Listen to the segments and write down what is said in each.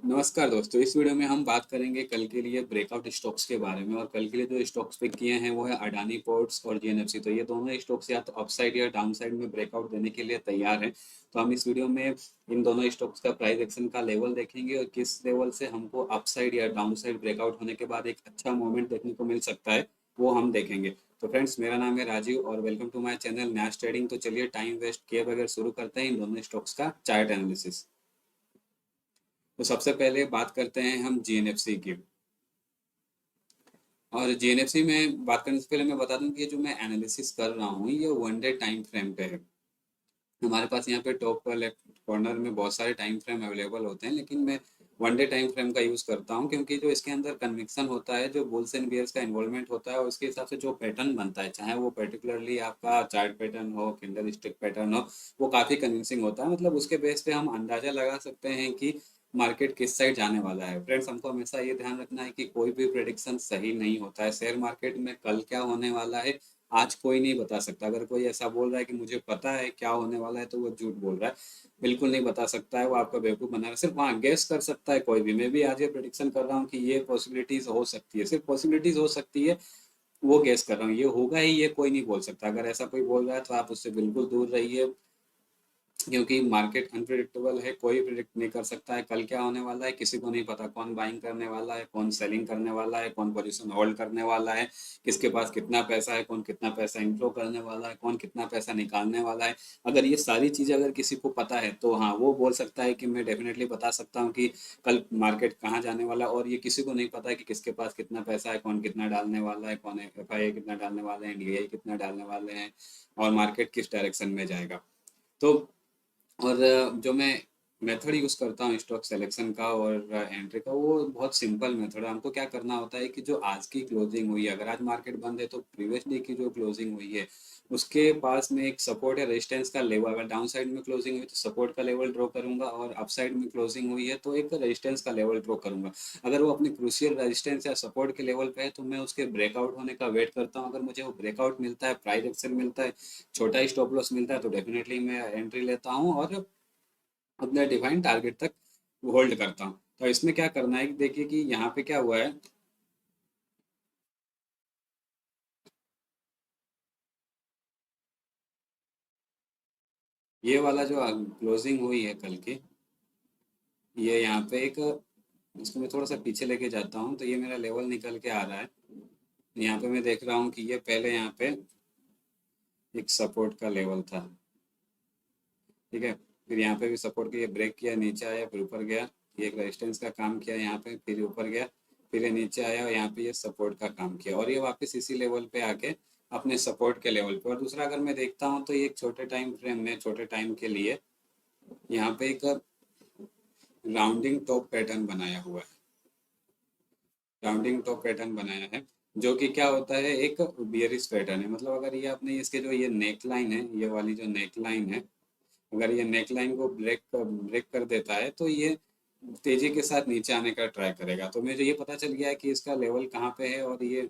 नमस्कार दोस्तों, इस वीडियो में हम बात करेंगे कल के लिए ब्रेकआउट स्टॉक्स के बारे में। और कल के लिए जो स्टॉक्स पिक किए हैं वो है अडानी पोर्ट्स और जीएनएफसी। तो ये दोनों स्टॉक्स या तो अपसाइड या डाउन साइड में ब्रेकआउट देने के लिए तैयार हैं। तो हम इस वीडियो में इन दोनों स्टॉक्स का प्राइस एक्शन का लेवल देखेंगे और किस लेवल से हमको अपसाइड या डाउन साइड ब्रेकआउट होने के बाद एक अच्छा मूवमेंट देखने को मिल सकता है, वो हम देखेंगे। तो फ्रेंड्स, मेरा नाम है राजीव और वेलकम टू माय चैनल न्यास ट्रेडिंग। तो चलिए टाइम वेस्ट किए बगैर शुरू करते हैं इन दोनों स्टॉक्स का चार्ट एनालिसिस। तो सबसे पहले बात करते हैं हम जीएनएफसी की। और जीएनएफसी में बात करने से पहले मैं बता दूं कि ये जो मैं एनालिसिस कर रहा हूँ ये वन डे टाइम फ्रेम पे है। हमारे पास यहाँ पे टॉप पर लेफ्ट कॉर्नर में बहुत सारे टाइम फ्रेम अवेलेबल होते हैं, लेकिन मैं वन डे टाइम फ्रेम का यूज़ करता हूँ क्योंकि जो इसके अंदर कन्विक्शन होता है, जो बुल्स एंड बियर्स का इन्वॉल्वमेंट होता है और उसके हिसाब से जो पैटर्न बनता है, चाहे वो पर्टिकुलरली आपका चार्ट पैटर्न हो, कैंडल स्टिक पैटर्न हो, वो काफ़ी कन्विंसिंग होता है। मतलब उसके बेस पे हम अंदाज़ा लगा सकते हैं कि मार्केट किस साइड जाने वाला है। फ्रेंड्स, हमको हमेशा ये ध्यान रखना है कि कोई भी प्रेडिक्शन सही नहीं होता है। शेयर मार्केट में कल क्या होने वाला है आज कोई नहीं बता सकता। अगर कोई ऐसा बोल रहा है कि मुझे पता है क्या होने वाला है तो वो झूठ बोल रहा है। बिल्कुल नहीं बता सकता है, वो आपका बेवकूफ़ बना रहा है। सिर्फ हाँ, गेस कर सकता है कोई भी। मैं भी आज ये प्रेडिक्शन कर रहा हूँ कि ये पॉसिबिलिटीज हो सकती है, सिर्फ पॉसिबिलिटीज हो सकती है, वो गेस कर रहा हूँ। ये होगा ही ये कोई नहीं बोल सकता। अगर ऐसा कोई बोल रहा है तो आप उससे बिल्कुल दूर रहिए, क्योंकि मार्केट अनप्रिडिक्टेबल है। कोई प्रिडिक्ट नहीं कर सकता है कल क्या होने वाला है। किसी को नहीं पता कौन बाइंग करने वाला है, कौन सेलिंग करने वाला है, कौन पोजीशन होल्ड करने वाला है, किसके पास कितना पैसा है, कौन कितना पैसा इनफ्लो करने वाला है, कौन कितना पैसा निकालने वाला है। अगर ये सारी चीज़ें अगर किसी को पता है तो हाँ, वो बोल सकता है कि मैं डेफिनेटली बता सकता हूँ कि कल मार्केट कहाँ जाने वाला है। और ये किसी को नहीं पता है कि किसके पास कितना पैसा है, कौन कितना डालने वाला है, कौन एफआईआई कितना डालने वाले हैं, डीआई कितना डालने वाले हैं, और मार्केट किस डायरेक्शन में जाएगा। तो और जो मैं मेथड यूज़ करता हूँ स्टॉक सिलेक्शन का और एंट्री का, वो बहुत सिंपल मेथड है। हमको क्या करना होता है कि जो आज की क्लोजिंग हुई है, अगर आज मार्केट बंद है तो प्रीवियस डे की जो क्लोजिंग हुई है उसके पास में एक सपोर्ट या रेजिस्टेंस का लेवल, अगर डाउन साइड में क्लोजिंग हुई तो सपोर्ट का लेवल ड्रॉ करूंगा, और अप साइड में क्लोजिंग हुई है तो एक रेजिस्टेंस का लेवल ड्रॉ करूंगा। अगर वो अपने क्रूशियल रेजिस्टेंस या सपोर्ट के लेवल पे है तो मैं उसके ब्रेकआउट होने का वेट करता हूँ। अगर मुझे वो ब्रेकआउट मिलता है, प्राइस एक्शन मिलता है, छोटा स्टॉप लॉस मिलता है, तो डेफिनेटली मैं एंट्री लेता हूँ और अपने डिफाइंड टारगेट तक होल्ड करता हूँ। तो इसमें क्या करना है कि देखिए कि यहाँ पे क्या हुआ है। ये वाला जो क्लोजिंग हुई है कल की, ये यहाँ पे एक, इसको मैं थोड़ा सा पीछे लेके जाता हूँ तो ये मेरा लेवल निकल के आ रहा है। यहाँ पे मैं देख रहा हूँ कि ये पहले यहाँ पे एक सपोर्ट का लेवल था, ठीक है। फिर यहाँ पे भी सपोर्ट किया, ब्रेक किया, नीचे आया, फिर ऊपर गया। ये एक रेजिस्टेंस का काम किया यहाँ पे, फिर ऊपर गया, फिर ये नीचे आया और यहाँ पे ये सपोर्ट का काम किया, और ये वापस इसी लेवल पे आके अपने सपोर्ट के लेवल पे। और दूसरा अगर मैं देखता हूँ तो ये एक छोटे टाइम फ्रेम में, छोटे टाइम के लिए यहाँ पे एक राउंडिंग टॉप पैटर्न बनाया हुआ है। राउंडिंग टॉप पैटर्न बनाया है, जो कि क्या होता है, एक बियरिश पैटर्न है। मतलब अगर ये अपने इसके जो ये नेक लाइन है, ये वाली जो नेक लाइन है, अगर ये नेकलाइन को ब्रेक कर देता है तो ये तेजी के साथ नीचे आने का ट्राई करेगा। तो मुझे ये पता चल गया है कि इसका लेवल कहाँ पे है और ये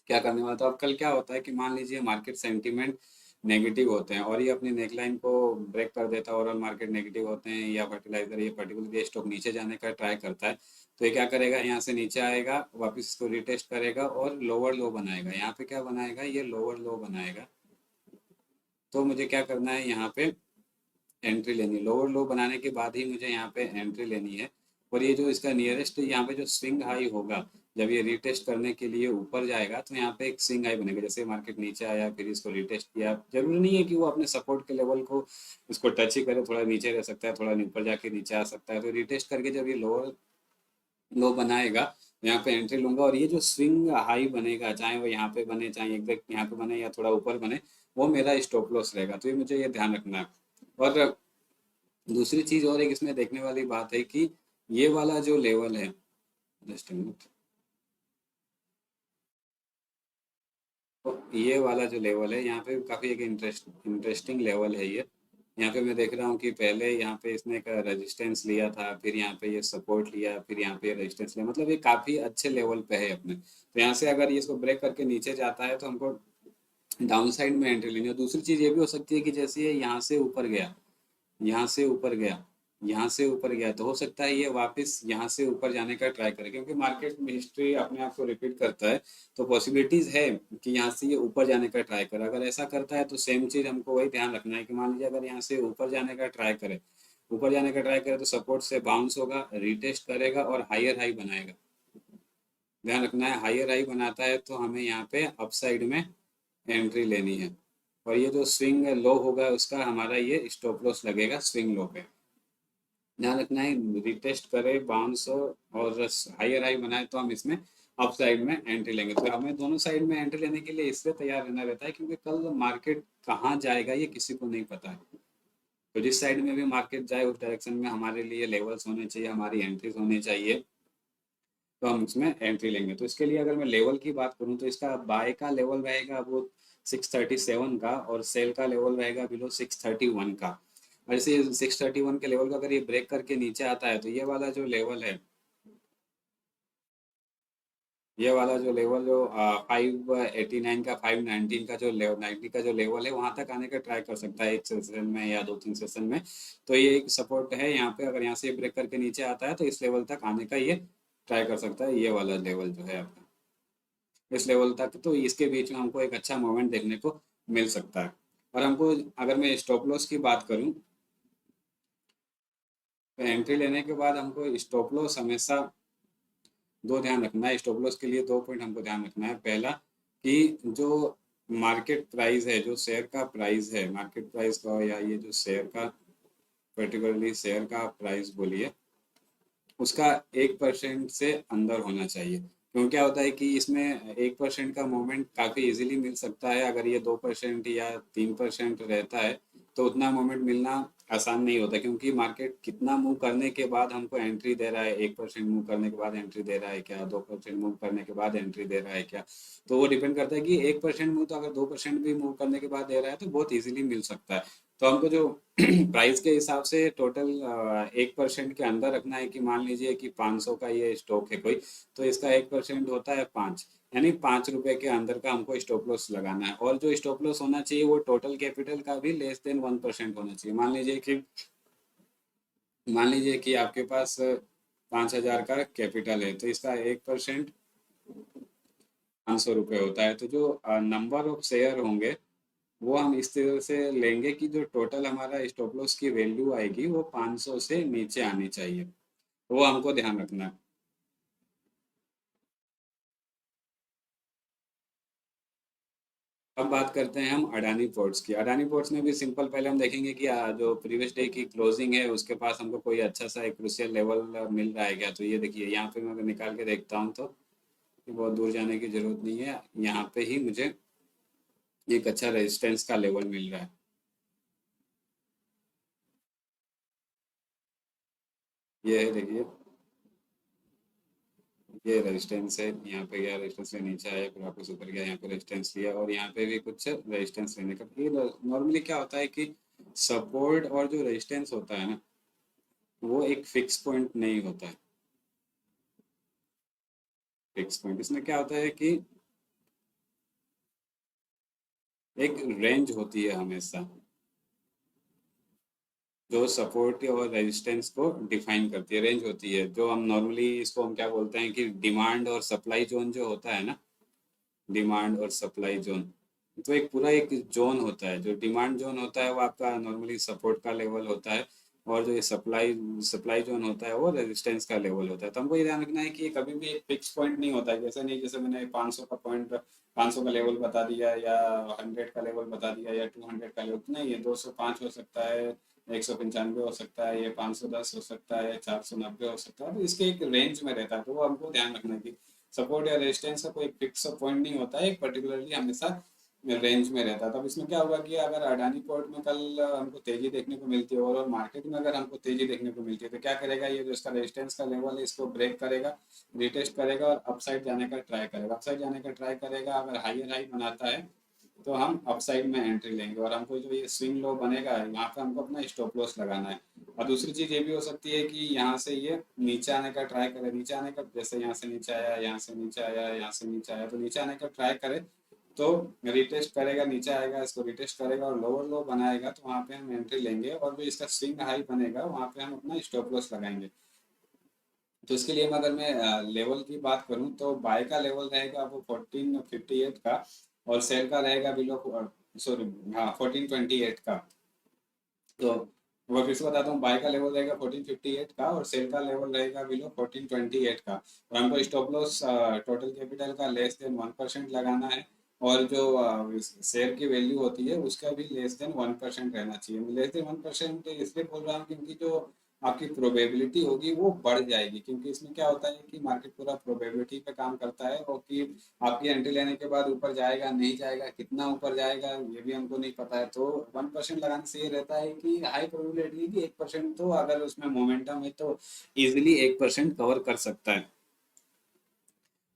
क्या करने वाला था। अब कल क्या होता है कि मान लीजिए मार्केट सेंटीमेंट नेगेटिव होते हैं और ये अपनी नेकलाइन को ब्रेक कर देता है, ओवरऑल मार्केट नेगेटिव होते हैं, या फर्टिलाइजर ये पर्टिकुलर स्टॉक नीचे जाने का ट्राई करता है, तो ये क्या करेगा, यहाँ से नीचे आएगा, वापस इसको रिटेस्ट करेगा और लोअर लो बनाएगा। यहाँ पे क्या बनाएगा, ये लोअर लो बनाएगा। तो मुझे क्या करना है, यहाँ पे एंट्री लेनी है। लोअर लो बनाने के बाद ही मुझे यहाँ पे एंट्री लेनी है। और ये जो इसका नियरेस्ट यहाँ पे जो स्विंग हाई होगा, जब ये रिटेस्ट करने के लिए ऊपर जाएगा तो यहाँ पे एक स्विंग हाई बनेगा। जैसे मार्केट नीचे आया फिर इसको रिटेस्ट किया, जरूरी नहीं है कि वो अपने सपोर्ट के लेवल को इसको टच ही करे, थोड़ा नीचे रह सकता है, थोड़ा ऊपर जाके नीचे आ सकता है। तो रिटेस्ट करके जब ये लोअर लो बनाएगा तो यहाँ पे एंट्री लूंगा, और ये जो स्विंग हाई बनेगा, चाहे वो यहाँ पे बने, चाहे एग्जैक्ट यहाँ पे बने या थोड़ा ऊपर बने, वो मेरा स्टॉप लॉस रहेगा। तो ये मुझे ये ध्यान रखना है। और दूसरी चीज और एक इसमें देखने वाली बात है कि ये वाला जो लेवल है, जस्ट मिनट, तो ये वाला जो लेवल है यहाँ पे काफी एक इंटरेस्टिंग लेवल है ये। यहाँ पे मैं देख रहा हूँ कि पहले यहाँ पे इसने एक रेजिस्टेंस लिया था, फिर यहाँ पे ये सपोर्ट लिया, फिर यहाँ पे रेजिस्टेंस लिया, मतलब ये काफी अच्छे लेवल पे है अपने। तो यहाँ से अगर ये इसको ब्रेक करके नीचे जाता है तो हमको डाउन साइड में एंट्री लेनी है। दूसरी चीज ये भी हो सकती है कि जैसे ये यहाँ से ऊपर गया, यहाँ से ऊपर गया, यहाँ से ऊपर गया तो हो सकता है ये वापस यहाँ से ऊपर जाने का ट्राई करे, क्योंकि मार्केट में हिस्ट्री अपने आप को रिपीट करता है। तो पॉसिबिलिटीज है कि यहाँ से ये ऊपर जाने का ट्राई करे। अगर ऐसा करता है तो सेम चीज हमको वही ध्यान रखना है कि मान लीजिए अगर यहाँ से ऊपर जाने का ट्राई करे, ऊपर जाने का ट्राई करे तो सपोर्ट से बाउंस होगा, रिटेस्ट करेगा और हायर हाई बनाएगा। ध्यान रखना है, हायर हाई बनाता है तो हमें यहाँ पे अपसाइड में एंट्री लेनी है। और ये जो स्विंग लो होगा उसका हमारा ये स्टॉप लॉस लगेगा स्विंग लो पे। ध्यान रखना है, रिटेस्ट करे बाउंस हो और हायर हाई बनाए तो हम इसमें अप साइड में एंट्री लेंगे। तो हमें दोनों साइड में एंट्री लेने के लिए इसलिए तैयार रहना रहता है क्योंकि कल मार्केट कहाँ जाएगा ये किसी को नहीं पता है। तो जिस साइड में भी मार्केट जाए उस डायरेक्शन में हमारे लिए लेवल्स होने चाहिए, हमारी एंट्रीज होनी चाहिए, तो हम इसमें एंट्री लेंगे। तो इसके लिए अगर मैं लेवल की बात करूँ तो इसका बाय का लेवल रहेगा वो 637 का, और सेल का लेवल रहेगा बिलो 631 का। और जैसे 631 के लेवल को अगर ये ब्रेक करके नीचे आता है तो ये वाला जो लेवल है, ये वाला जो लेवल जो 589 का 519 का जो लेवल 90 का जो लेवल है वहां तक आने का ट्राई कर सकता है एक सेशन में या दो तीन सेशन में। तो ये एक सपोर्ट है यहाँ पे, अगर यहाँ से ब्रेक करके नीचे आता है तो इस लेवल तक आने का ये ट्राई कर सकता है, ये वाला लेवल जो है आपका इस लेवल तक। तो इसके बीच में हमको एक अच्छा मोमेंट देखने को मिल सकता है। और हमको अगर मैं स्टॉप लॉस की बात करूं तो एंट्री लेने के बाद हमको स्टॉप लॉस हमेशा दो ध्यान रखना है। स्टॉप लॉस के लिए दो पॉइंट हमको ध्यान रखना है। पहला कि जो मार्केट प्राइस है, जो शेयर का प्राइस है, मार्केट प्राइस का या ये जो शेयर का पर्टिकुलरली शेयर का प्राइस बोलिए, उसका 1% से अंदर होना चाहिए। क्योंकि क्या होता है कि इसमें 1% का मूवमेंट काफ़ी इजीली मिल सकता है। अगर ये 2% या 3% रहता है तो उतना मूवमेंट मिलना आसान नहीं होता, क्योंकि मार्केट कितना मूव करने के बाद हमको एंट्री दे रहा है, 1% मूव करने के बाद एंट्री दे रहा है क्या, 2% मूव करने के बाद एंट्री दे रहा है क्या। तो वो डिपेंड करता है कि 1% मूव, तो अगर 2% भी मूव करने के बाद दे रहा है तो बहुत इजीली मिल सकता है। तो हमको जो प्राइस के हिसाब से टोटल 1% के अंदर रखना है। कि मान लीजिए कि 500 का ये स्टॉक है कोई, तो इसका 1% होता है 5, यानी 5 रुपए के अंदर का हमको स्टॉप लॉस लगाना है। और जो स्टॉप लॉस होना चाहिए वो टोटल कैपिटल का भी लेस देन 1% होना चाहिए। मान लीजिए कि आपके पास 5,000 का कैपिटल है तो इसका 1% 500 रुपये होता है। तो जो नंबर ऑफ शेयर होंगे वो हम इस तरह से लेंगे कि जो टोटल हमारा स्टॉप लॉस की वैल्यू आएगी वो 500 से नीचे आनी चाहिए। वो हमको ध्यान रखना है। अब बात करते हैं हम अडानी पोर्ट्स की। अडानी पोर्ट्स में भी सिंपल, पहले हम देखेंगे कि जो प्रीवियस डे की क्लोजिंग है उसके पास हमको कोई अच्छा सा एक क्रूशियल लेवल मिल रहा है क्या। तो ये देखिए यहाँ पे मैं अगर निकाल के देखता हूँ तो बहुत दूर जाने की जरूरत नहीं है, यहाँ पे ही मुझे एक अच्छा रेजिस्टेंस का लेवल मिल रहा है। ये है देखिए, ये रेजिस्टेंस है, यहाँ पे गया रेजिस्टेंस से नीचे आया, फिर वापस ऊपर गया, यहाँ पे रेजिस्टेंस लिया और यहाँ पे भी कुछ रेजिस्टेंस लेने का। ये नॉर्मली क्या होता है कि सपोर्ट और जो रेजिस्टेंस होता है ना वो एक फिक्स पॉइंट नहीं होता है। फिक्स पॉइंट इसमें क्या होता है कि एक रेंज होती है हमेशा, जो सपोर्ट और रेजिस्टेंस को डिफाइन करती है। रेंज होती है जो हम नॉर्मली इसको हम क्या बोलते हैं कि डिमांड और सप्लाई जोन जो होता है ना, डिमांड और सप्लाई जोन। तो एक पूरा एक जोन होता है। जो डिमांड जोन होता है वो आपका नॉर्मली सपोर्ट का लेवल होता है, और जो ये सप्लाई सप्लाई जोन होता है वो रेजिस्टेंस का लेवल होता है। तो हमको ये ध्यान रखना है कि ये कभी भी एक फिक्स पॉइंट नहीं होता है। जैसे नहीं, जैसे मैंने 500 का पॉइंट, 500 का लेवल बता दिया या 100 का लेवल बता दिया या 200 का लेवल, नहीं, ये 205 हो सकता है, 195 हो सकता है, ये 510 हो सकता है, 490 हो सकता है। तो इसके एक रेंज में रहता है। तो वो हमको ध्यान रखना है कि सपोर्ट या रेजिस्टेंस का कोई फिक्स पॉइंट नहीं होता है, एक पर्टिकुलरली हमेशा रेंज में रहता है। तब इसमें क्या होगा कि अगर अडानी पोर्ट में कल हमको तेजी देखने को मिलती है और मार्केट में अगर हमको तेजी देखने को मिलती है तो क्या करेगा, ये जो इसका रेजिस्टेंस का लेवल है इसको ब्रेक करेगा, रिटेस्ट करेगा और अपसाइड जाने का ट्राई करेगा। अपसाइड जाने का ट्राई करेगा, अगर हायर हाई बनाता है तो हम अपसाइड में एंट्री लेंगे। और हमको जो ये स्विंग लो बनेगा यहाँ पे हमको अपना स्टॉप लॉस लगाना है। और दूसरी चीज़ ये भी हो सकती है कि यहाँ से ये नीचे आने का ट्राई करे, नीचे आने का, जैसे यहाँ से नीचे आया, यहाँ से नीचे आया, यहाँ से नीचे आया, तो नीचे आने का ट्राई करे तो रिटेस्ट करेगा, नीचे आएगा, इसको रिटेस्ट करेगा और लोअर लो बनाएगा, तो वहाँ पे हम एंट्री लेंगे और जो इसका स्विंग हाई बनेगा वहाँ पे हम अपना स्टॉप लॉस लगाएंगे। तो इसके लिए अगर मैं लेवल की बात करूँ तो बाय का लेवल रहेगा वो 1458 का, और सेल का रहेगा बिलो, सॉरी हाँ 1428 का। तो वो फिर से बताता हूँ, बाय का लेवल रहेगा 1458 का और सेल का लेवल रहेगा बिलो 1428 का। और हमको स्टॉप लॉस टोटल कैपिटल का लेस देन 1% लगाना है, और जो शेयर की वैल्यू होती है उसका भी लेस देन 1% रहना चाहिए। मैं लेस देन 1% इसलिए बोल रहा हूँ क्योंकि जो आपकी प्रोबेबिलिटी होगी वो बढ़ जाएगी, क्योंकि इसमें क्या होता है कि मार्केट पूरा प्रोबेबिलिटी पे काम करता है, और कि आपकी एंट्री लेने के बाद ऊपर जाएगा नहीं जाएगा, कितना ऊपर जाएगा ये भी हमको नहीं पता है। तो 1% लगाने से ये रहता है कि हाई प्रोबेबिलिटी कि 1% तो अगर उसमें मोमेंटम है तो इजिली 1% कवर कर सकता है।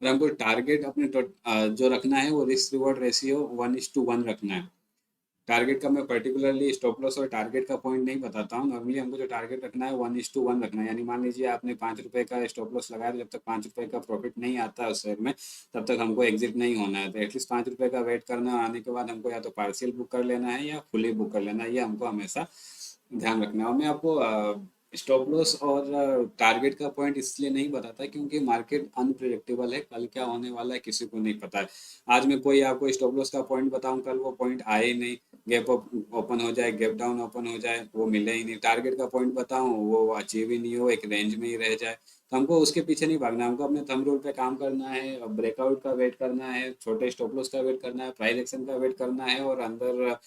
और हमको टारगेट अपने जो रखना है वो रिस्क रिवॉर्ड रेशियो 1:1 रखना है। टारगेट का मैं पर्टिकुलरली स्टॉप लॉस और टारगेट का पॉइंट नहीं बताता हूँ। नॉर्मली हमको जो टारगेट रखना है 1:1 रखना है। यानी मान लीजिए आपने 5 रुपए का स्टॉप लॉस लगाया, तो जब तक 5 रुपए का प्रॉफिट नहीं आता है उस शेयर में, तब तक हमको एग्जिट नहीं होना है। तो एटलीस्ट 5 रुपए का वेट करना है, आने के बाद हमको या तो पार्शियल बुक कर लेना है या फुली बुक कर लेना है, ये हमको हमेशा ध्यान रखना है। और मैं आपको स्टॉप लॉस और टारगेट का पॉइंट इसलिए नहीं बताता क्योंकि मार्केट अनप्रिडिक्टेबल है, कल क्या होने वाला है किसी को नहीं पता है। आज मैं कोई आपको स्टॉप लॉस का पॉइंट बताऊं, कल वो पॉइंट आए ही नहीं, गैप अप ओपन हो जाए, गैप डाउन ओपन हो जाए, वो मिले ही नहीं। टारगेट का पॉइंट बताऊं वो अचीव ही नहीं हो, एक रेंज में ही रह जाए। तो हमको उसके पीछे नहीं भागना, हमको अपने थंब रूल पे काम करना है, ब्रेकआउट का वेट करना है, छोटे स्टॉप लॉस का वेट करना है, प्राइस एक्शन का वेट करना है, और अंदर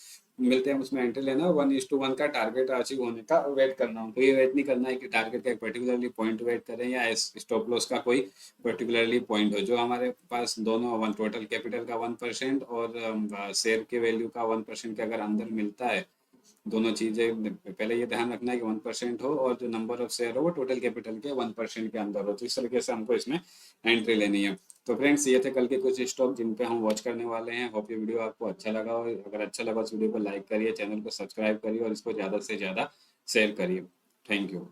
मिलते हैं उसमें एंट्री लेना, 1:1 का टारगेट अचीव होने का वेट करना। हमको ये वेट नहीं करना है कि टारगेट का एक पर्टिकुलरली पॉइंट वेट करें या स्टॉप लॉस का कोई पर्टिकुलरली पॉइंट हो। जो हमारे पास दोनों वन टोटल कैपिटल का 1% और शेयर के वैल्यू का 1% के अगर अंदर मिलता है, दोनों चीज़ें पहले ये ध्यान रखना है कि 1% हो और जो नंबर ऑफ शेयर हो वो टोटल कैपिटल के 1% के अंदर हो। तो इस तरीके से हमको इसमें एंट्री लेनी है। तो फ्रेंड्स ये थे कल के कुछ स्टॉक जिन पे हम वॉच करने वाले हैं। होप ये वीडियो आपको अच्छा लगा हो। अगर अच्छा लगा तो वीडियो को लाइक करिए, चैनल को सब्सक्राइब करिए और इसको ज़्यादा से ज़्यादा शेयर करिए। Thank you.